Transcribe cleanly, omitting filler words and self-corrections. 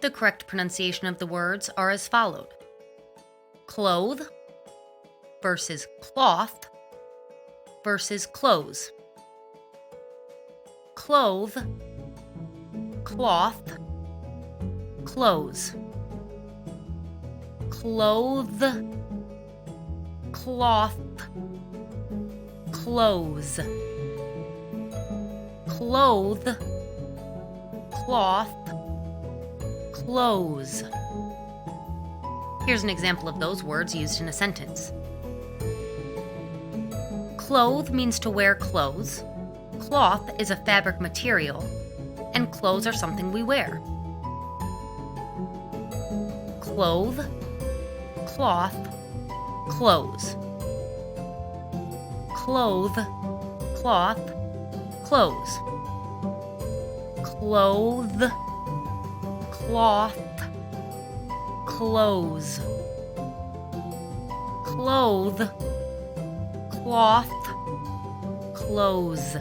The correct pronunciation of the words are as followed: clothe versus cloth versus clothes. Clothe, cloth, clothes. Clothe, cloth, clothes. Clothe, cloth, clothes. Here's an example of those words used in a sentence. Clothe means to wear clothes. Cloth is a fabric material, and clothes are something we wear. Clothe, cloth, clothes. Clothe, cloth, clothes. Clothe, cloth, clothes. Clothe, cloth, clothes.